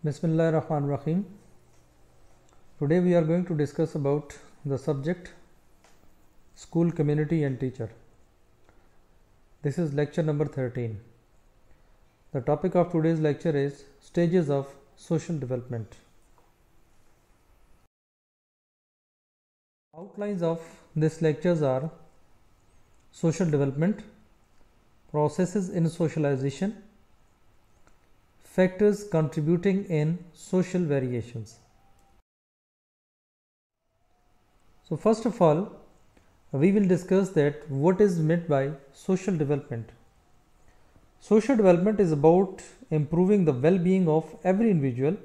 Bismillah ar-Rahman ar-Rahim. Today we are going to discuss about the subject school, community and teacher. This is lecture number 13. The topic of today's lecture is stages of social development. Outlines of this lectures are social development, processes in socialization, factors contributing in social variations. So first of all, we will discuss that what is meant by social development. Social development is about improving the well-being of every individual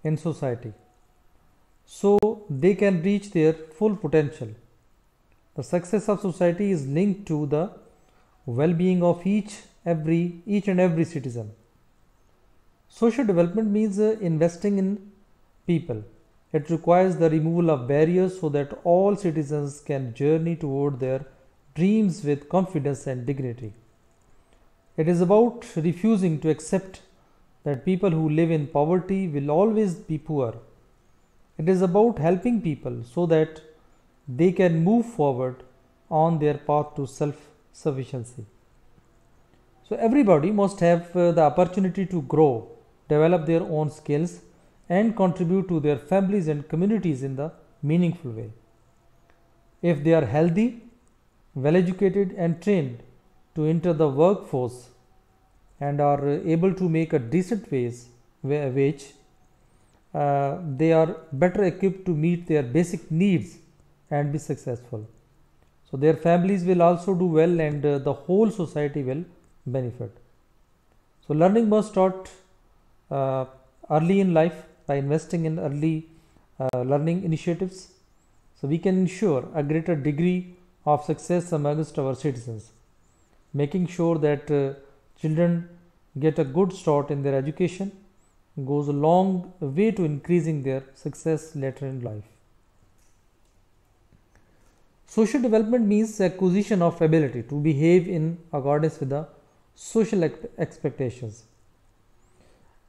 in society so they can reach their full potential. The success of society is linked to the well-being of each and every citizen. Social development means investing in people. It requires the removal of barriers so that all citizens can journey toward their dreams with confidence and dignity. It is about refusing to accept that people who live in poverty will always be poor. It is about helping people so that they can move forward on their path to self-sufficiency. So everybody must have the opportunity to grow, develop their own skills and contribute to their families and communities in the meaningful way. If they are healthy, well educated and trained to enter the workforce and are able to make a decent wage, they are better equipped to meet their basic needs and be successful. So their families will also do well and the whole society will benefit. So learning must start early in life by investing in early learning initiatives, so we can ensure a greater degree of success amongst our citizens. Making sure that children get a good start in their education goes a long way to increasing their success later in life. Social development means acquisition of ability to behave in accordance with the social expectations.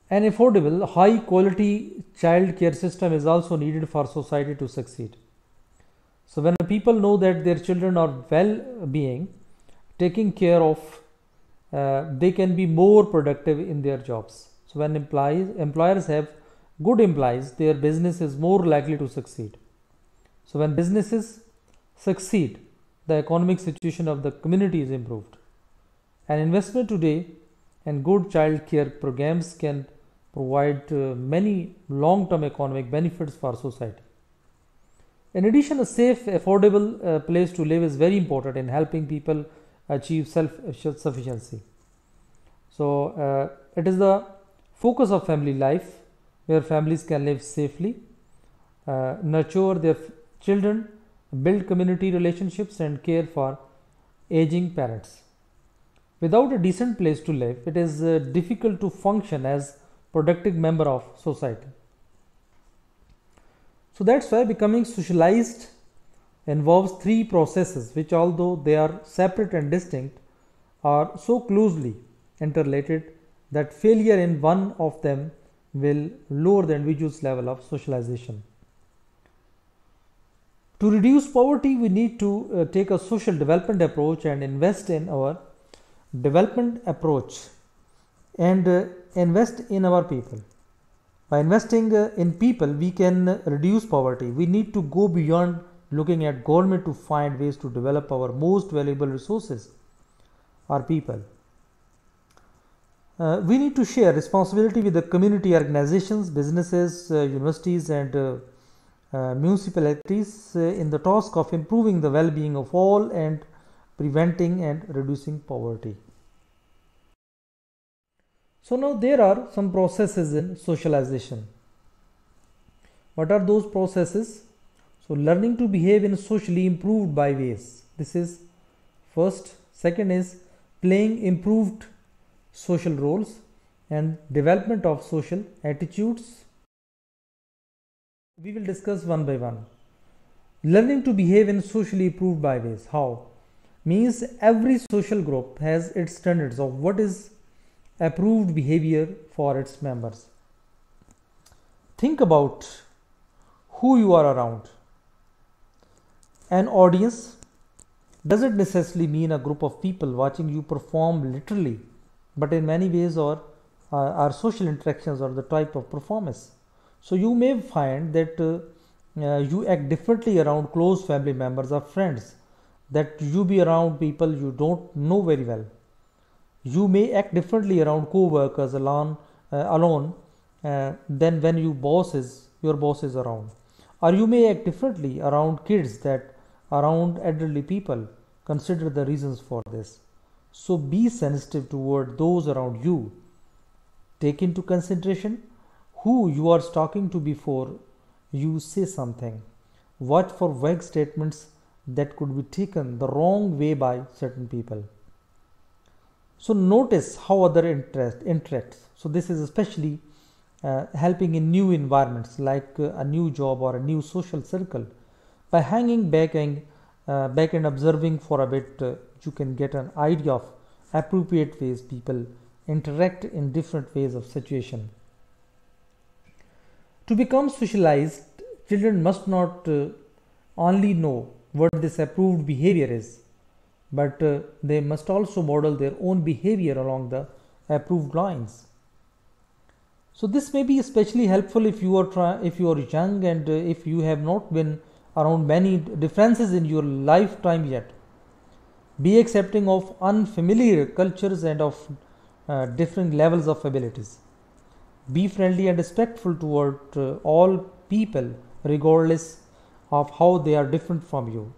An affordable, high quality child care system is also needed for society to succeed. So when people know that their children are well-being, taken care of, they can be more productive in their jobs. So when employers have good employees, their business is more likely to succeed. So when businesses succeed, the economic situation of the community is improved. An investment today in good child care programs can provide many long-term economic benefits for society. In addition, a safe, affordable place to live is very important in helping people achieve self-sufficiency. So it is the focus of family life where families can live safely, nurture their children, build community relationships and care for aging parents. Without a decent place to live, it is difficult to function as productive member of society. So that's why becoming socialized involves three processes which, although they are separate and distinct, are so closely interrelated that failure in one of them will lower the individual's level of socialization. To reduce poverty, we need to take a social development approach and invest in our development approach and invest in our people. By investing in people, we can reduce poverty. We need to go beyond looking at government to find ways to develop our most valuable resources, our people. We need to share responsibility with the community organizations, businesses, universities and municipalities in the task of improving the well-being of all and preventing and reducing poverty. So now there are some processes in socialization. What are those processes? So learning to behave in socially improved by ways. This is first. Second is playing improved social roles and development of social attitudes. We will discuss one by one. Learning to behave in socially improved by ways. How? Means every social group has its standards of what is approved behavior for its members. think about who you are around. An audience doesn't necessarily mean a group of people watching you perform literally, but in many ways our social interactions or the type of performance. So you may find that you act differently around close family members or friends, that you be around people you don't know very well. You may act differently around co-workers alone than when your boss is around. Or you may act differently around kids that around elderly people. Consider the reasons for this. So be sensitive toward those around you. Take into consideration who you are talking to before you say something. Watch for vague statements that could be taken the wrong way by certain people. So notice how other interacts. So this is especially helping in new environments like a new job or a new social circle. By hanging back and observing for a bit, you can get an idea of appropriate ways people interact in different ways of situation. To become socialized, children must not only know what this approved behavior is, but they must also model their own behavior along the approved lines. So this may be especially helpful if you are young and if you have not been around many differences in your lifetime yet. Be accepting of unfamiliar cultures and of different levels of abilities. Be friendly and respectful toward all people regardless of how they are different from you.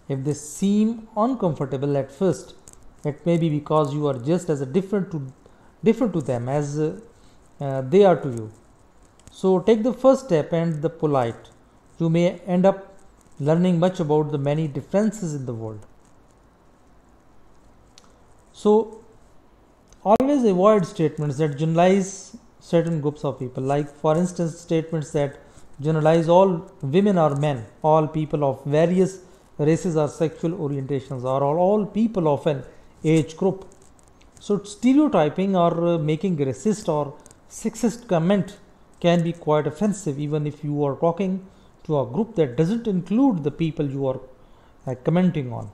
If they seem uncomfortable at first, it may be because you are just as different to them as they are to you. So take the first step and the polite. You may end up learning much about the many differences in the world. So always avoid statements that generalize certain groups of people, like for instance statements that generalize all women or men, all people of various races or sexual orientations, or all people of an age group. So stereotyping or making racist or sexist comment can be quite offensive even if you are talking to a group that doesn't include the people you are commenting on.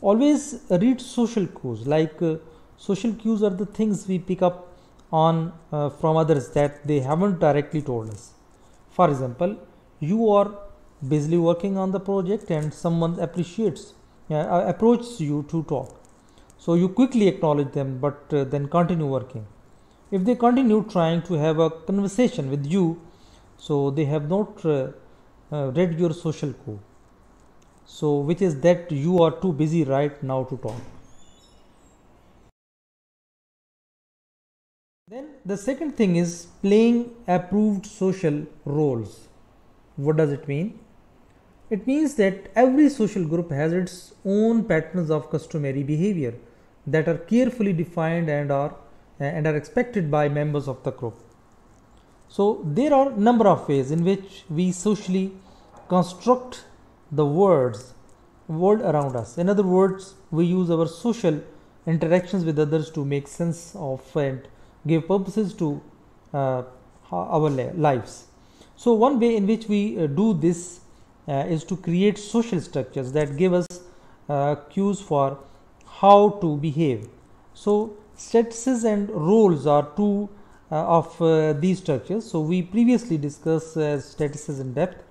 Always read social cues. Social cues are the things we pick up on from others that they haven't directly told us. For example, you are busily working on the project and someone approaches you to talk. So you quickly acknowledge them but then continue working. If they continue trying to have a conversation with you, so they have not read your social cue, so which is that you are too busy right now to talk. Then the second thing is playing approved social roles. What does it mean? It means that every social group has its own patterns of customary behavior that are carefully defined and are expected by members of the group. So there are a number of ways in which we socially construct the world around us. In other words, we use our social interactions with others to make sense of and give purposes to our lives. So one way in which we do this is to create social structures that give us cues for how to behave. So statuses and roles are two of these structures. So we previously discussed statuses in depth.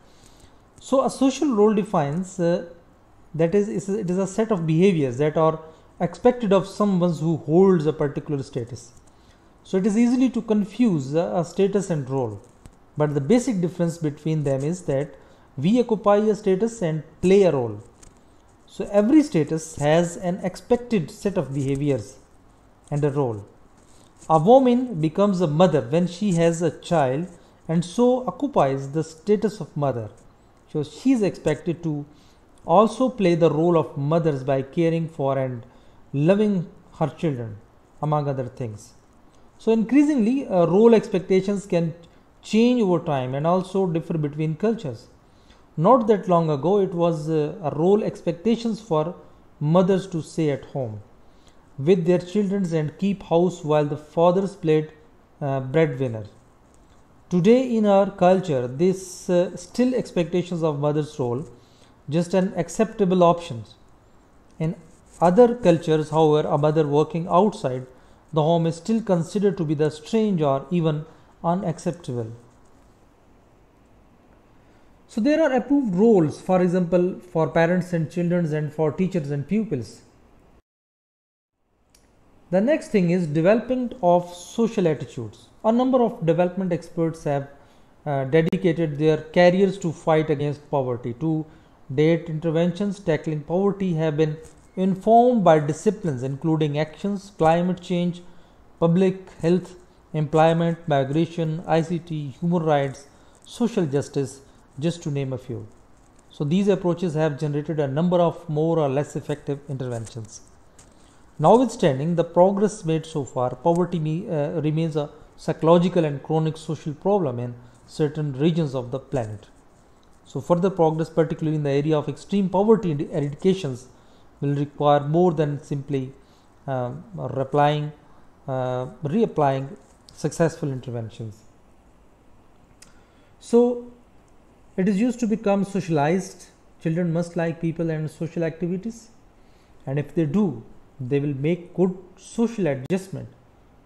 So a social role defines it is a set of behaviors that are expected of someone who holds a particular status. So it is easy to confuse a status and role, but the basic difference between them is that we occupy a status and play a role. So every status has an expected set of behaviors and a role. A woman becomes a mother when she has a child and so occupies the status of mother. So she is expected to also play the role of mothers by caring for and loving her children, among other things. So increasingly, role expectations can change over time and also differ between cultures. Not that long ago, it was a role expectations for mothers to stay at home with their children and keep house while the fathers played breadwinner. Today in our culture, this still expectations of mother's role just an acceptable option. In other cultures, however, a mother working outside the home is still considered to be the strange or even unacceptable. So there are approved roles, for example, for parents and children and for teachers and pupils. The next thing is development of social attitudes. A number of development experts have dedicated their careers to fight against poverty. To date, interventions tackling poverty have been informed by disciplines including actions, climate change, public health, employment, migration, ICT, human rights, social justice, just to name a few. So these approaches have generated a number of more or less effective interventions. Notwithstanding the progress made so far, poverty remains a psychological and chronic social problem in certain regions of the planet. So further progress, particularly in the area of extreme poverty eradications, will require more than simply reapplying successful interventions. So it is used to become socialized. Children must like people and social activities, and if they do, they will make good social adjustment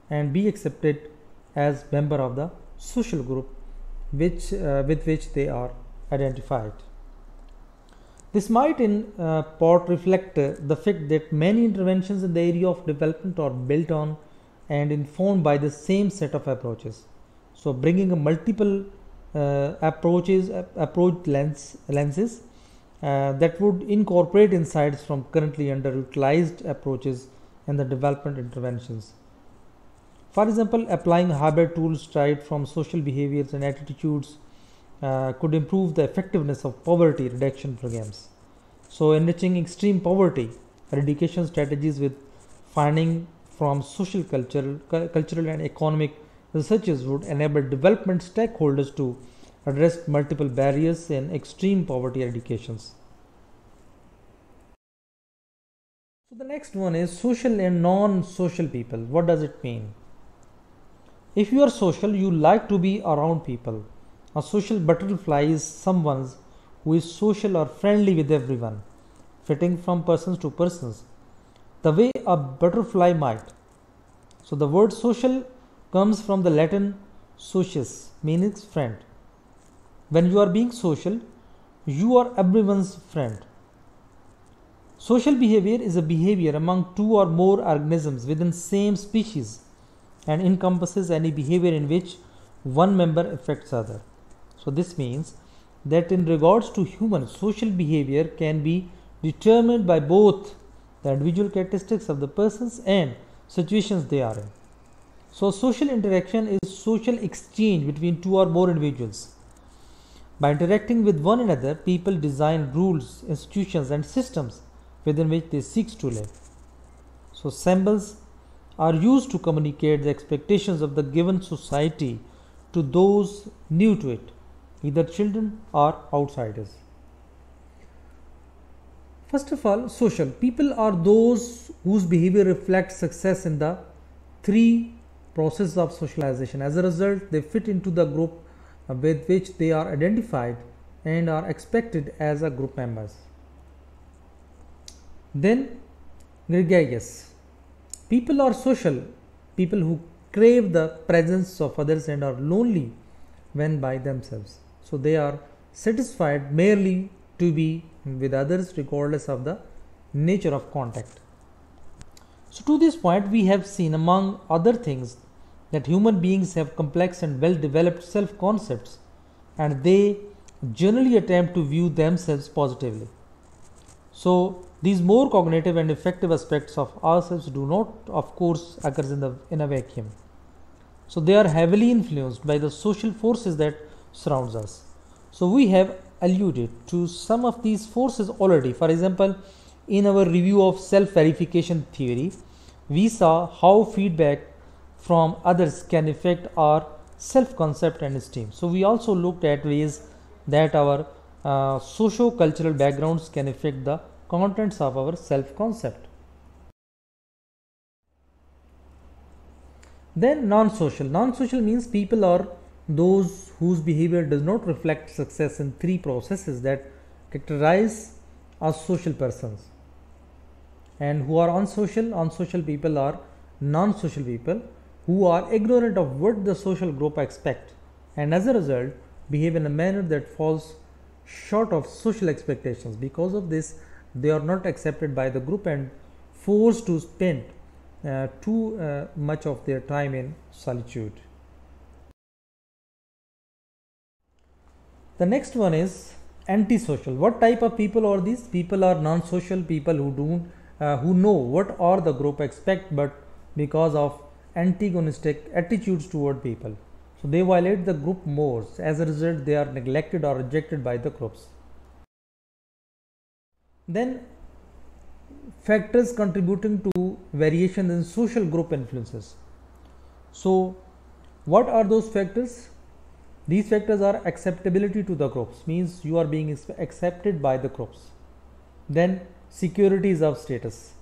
and be accepted as member of the social group with which they are identified. This might in part reflect the fact that many interventions in the area of development are built on and informed by the same set of approaches. So bringing a multiple approach lenses that would incorporate insights from currently underutilized approaches in the development interventions. For example, applying hybrid tools derived from social behaviors and attitudes could improve the effectiveness of poverty reduction programs. So enriching extreme poverty eradication strategies with finding from social, cultural and economic researches would enable development stakeholders to address multiple barriers in extreme poverty eradications. So the next one is social and non-social people. What does it mean? If you are social, you like to be around people. A social butterfly is someone who is social or friendly with everyone, fitting from persons to persons, the way a butterfly might. So the word social comes from the Latin socius, meaning friend. When you are being social, you are everyone's friend. Social behavior is a behavior among two or more organisms within same species and encompasses any behavior in which one member affects other. So this means that in regards to humans, social behavior can be determined by both the individual characteristics of the persons and situations they are in. So social interaction is social exchange between two or more individuals. By interacting with one another, people design rules, institutions and systems within which they seek to live. So symbols are used to communicate the expectations of the given society to those new to it, either children or outsiders. First of all, social. People are those whose behavior reflects success in the three processes of socialization. As a result, they fit into the group with which they are identified and are expected as a group members. Then, gregarious. People are social, people who crave the presence of others and are lonely when by themselves. So they are satisfied merely to be with others regardless of the nature of contact. So to this point, we have seen among other things that human beings have complex and well developed self concepts and they generally attempt to view themselves positively. So these more cognitive and effective aspects of ourselves do not of course occur in a vacuum. So they are heavily influenced by the social forces that surrounds us. So we have alluded to some of these forces already. For example, in our review of self-verification theory, we saw how feedback from others can affect our self-concept and esteem. So we also looked at ways that our socio-cultural backgrounds can affect the contents of our self-concept. Then non-social. Non-social means people are those whose behavior does not reflect success in three processes that characterize as social persons. And who are unsocial people are non-social people who are ignorant of what the social group expect, and as a result behave in a manner that falls short of social expectations. Because of this, they are not accepted by the group and forced to spend too much of their time in solitude. The next one is antisocial. What type of people are these? People are non-social people who know what are the group expect, but because of antagonistic attitudes toward people, so they violate the group mores. As a result, they are neglected or rejected by the groups. Then factors contributing to variation in social group influences. So what are those factors? These factors are acceptability to the groups, means you are being accepted by the groups. Then securities of status.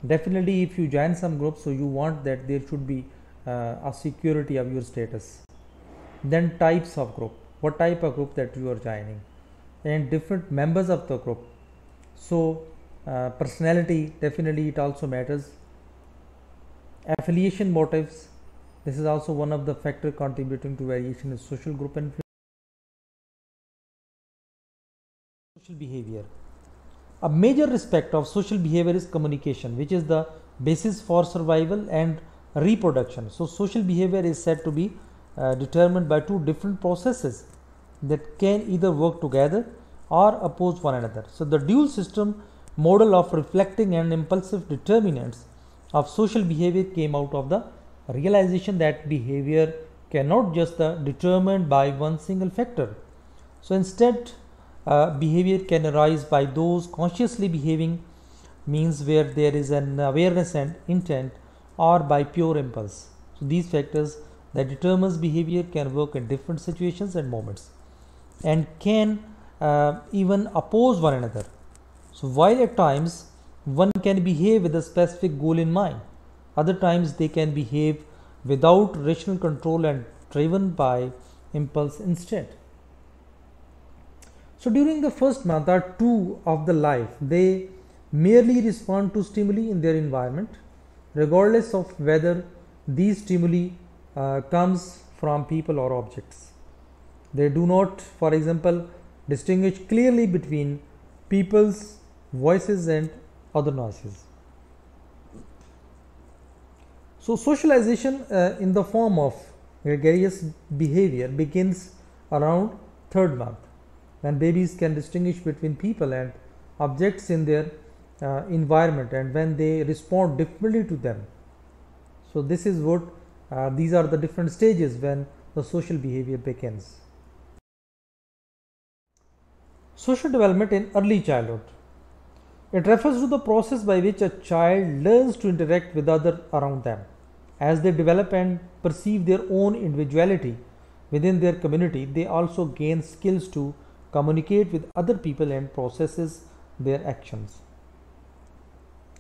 Definitely if you join some group, so you want that there should be a security of your status. Then types of group, what type of group that you are joining, and different members of the group. So personality, definitely it also matters. Affiliation motives, this is also one of the factor contributing to variation in social group influence. Social behavior. A major aspect of social behavior is communication, which is the basis for survival and reproduction. So social behavior is said to be determined by two different processes that can either work together or oppose one another. So the dual system model of reflecting and impulsive determinants of social behavior came out of the realization that behavior cannot just be determined by one single factor. So instead, behavior can arise by those consciously behaving, means where there is an awareness and intent, or by pure impulse. So these factors that determines behavior can work in different situations and moments, and can even oppose one another. So while at times one can behave with a specific goal in mind, other times they can behave without rational control and driven by impulse instead. So during the first month or two of the life, they merely respond to stimuli in their environment, regardless of whether these stimuli comes from people or objects. They do not, for example, distinguish clearly between people's voices and other noises. So socialization in the form of gregarious behavior begins around third month, when babies can distinguish between people and objects in their environment, and when they respond differently to them. So this is what these are the different stages when the social behavior begins. Social development in early childhood. It refers to the process by which a child learns to interact with others around them. As they develop and perceive their own individuality within their community, they also gain skills to communicate with other people and processes their actions.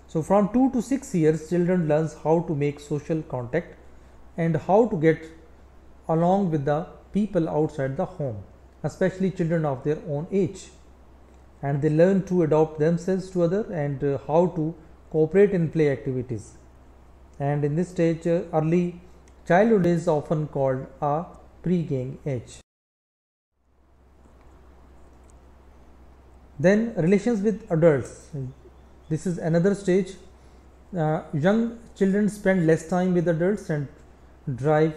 So from 2 to 6 years, children learns how to make social contact and how to get along with the people outside the home, especially children of their own age, and they learn to adapt themselves to other and how to cooperate in play activities. And in this stage, early childhood is often called a pre-gang age. Then relations with adults. This is another stage. Young children spend less time with adults and derive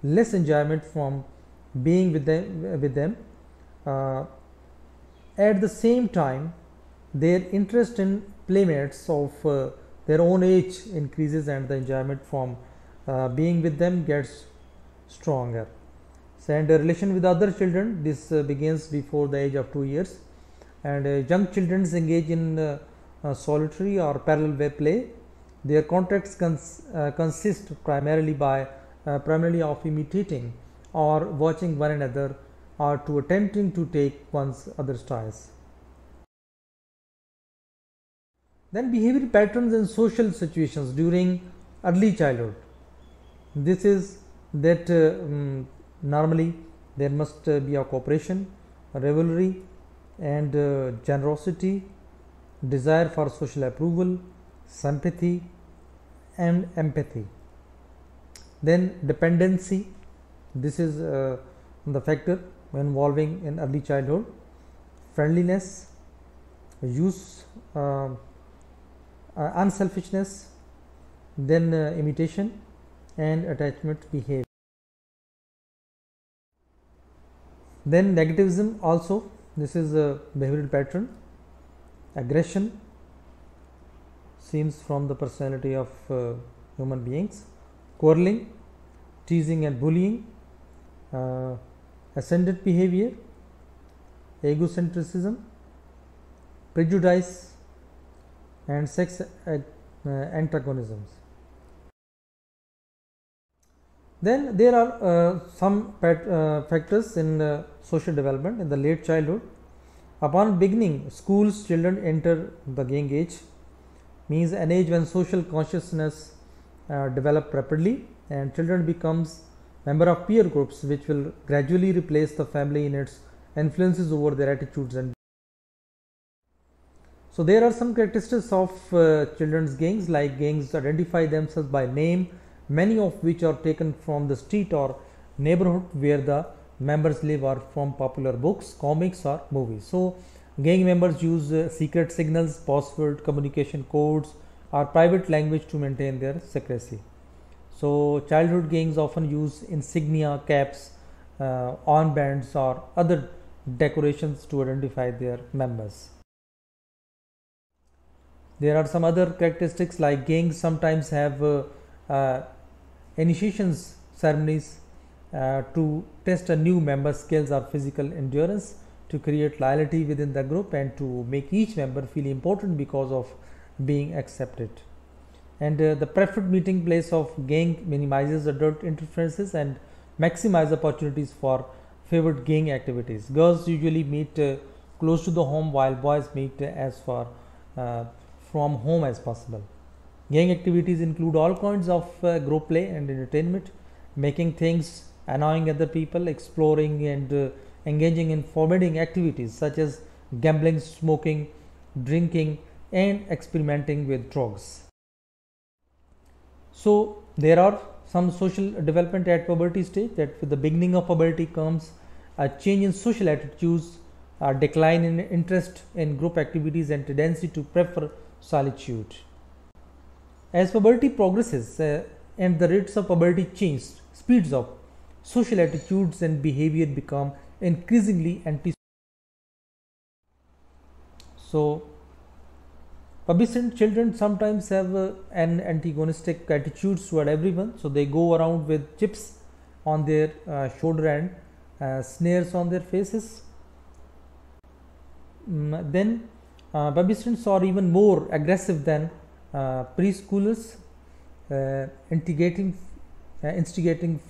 less enjoyment from being with them. At the same time, their interest in playmates of their own age increases, and the enjoyment from being with them gets stronger. So, and the relation with other children, this begins before the age of 2 years, and young children engage in solitary or parallel play. Their contacts consist primarily of imitating or watching one another, or to attempting to take one's other styles. Then behavior patterns in social situations during early childhood. This is that Normally, there must be a cooperation, rivalry, and generosity, desire for social approval, sympathy, and empathy. Then dependency, this is the factor involving in early childhood. Friendliness, use, unselfishness, then imitation and attachment behavior. Then negativism also, this is a behavioral pattern. Aggression seems from the personality of human beings. Quarreling, teasing and bullying, ascendant behavior, egocentrism, prejudice, and sex antagonisms. Then there are some factors in social development in the late childhood. Upon beginning schools, children enter the gang age, means an age when social consciousness develop rapidly, and children becomes member of peer groups which will gradually replace the family in its influences over their attitudes. And so there are some characteristics of children's gangs, like gangs identify themselves by name, many of which are taken from the street or neighborhood where the members live, or from popular books, comics, or movies. So gang members use secret signals, password, communication codes, or private language to maintain their secrecy. So childhood gangs often use insignia, caps, armbands, or other decorations to identify their members. There are some other characteristics, like gangs sometimes have initiations ceremonies to test a new member's skills or physical endurance, to create loyalty within the group and to make each member feel important because of being accepted. And the preferred meeting place of gang minimizes adult interferences and maximize opportunities for favored gang activities. Girls usually meet close to the home, while boys meet as far from home as possible. Gang activities include all kinds of group play and entertainment, making things annoying other people, exploring and engaging in forbidding activities such as gambling, smoking, drinking, and experimenting with drugs. So there are some social development at puberty stage, that with the beginning of puberty comes a change in social attitudes, a decline in interest in group activities, and tendency to prefer solitude. As puberty progresses and the rates of puberty change, speeds up, social attitudes and behavior become increasingly antisocial. So pubescent children sometimes have an antagonistic attitudes toward everyone, so they go around with chips on their shoulder and snares on their faces. Then pubescents are even more aggressive than preschoolers, instigating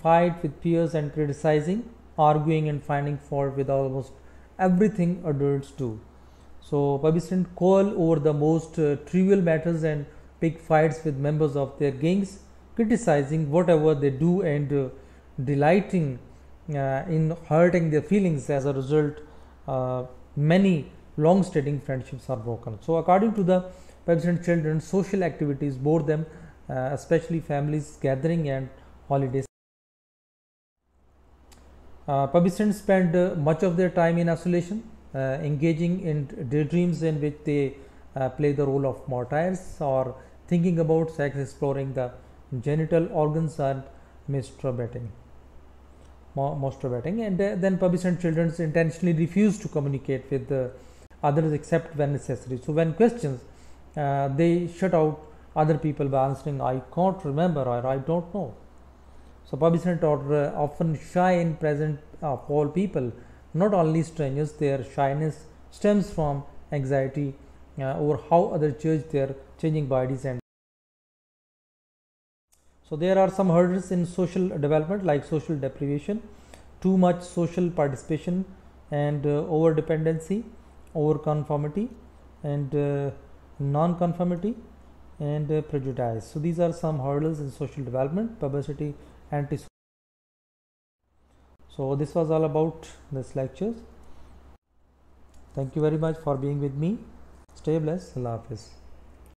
fight with peers and criticizing, arguing and finding fault with almost everything adults do. So pubescents quarrel over the most trivial matters and pick fights with members of their gangs, criticizing whatever they do and delighting in hurting their feelings. As a result, many long-standing friendships are broken. So according to the pubescent children, social activities bore them, especially families gathering and holidays. Pubescents spend much of their time in isolation, engaging in daydreams in which they play the role of martyrs, or thinking about sex, exploring the genital organs, and masturbating. And then pubescent children intentionally refuse to communicate with others except when necessary. So when questions, they shut out other people by answering, "I can't remember," or "I don't know." So pubescent are often shy in presence of all people, not only strangers. Their shyness stems from anxiety over how others judge their changing bodies. And so there are some hurdles in social development, like social deprivation, too much social participation, and over dependency, over conformity, and non-conformity, and prejudice. So these are some hurdles in social development, puberty, anti. So this was all about this lecture. Thank you very much for being with me. Stay blessed. Allah Hafiz.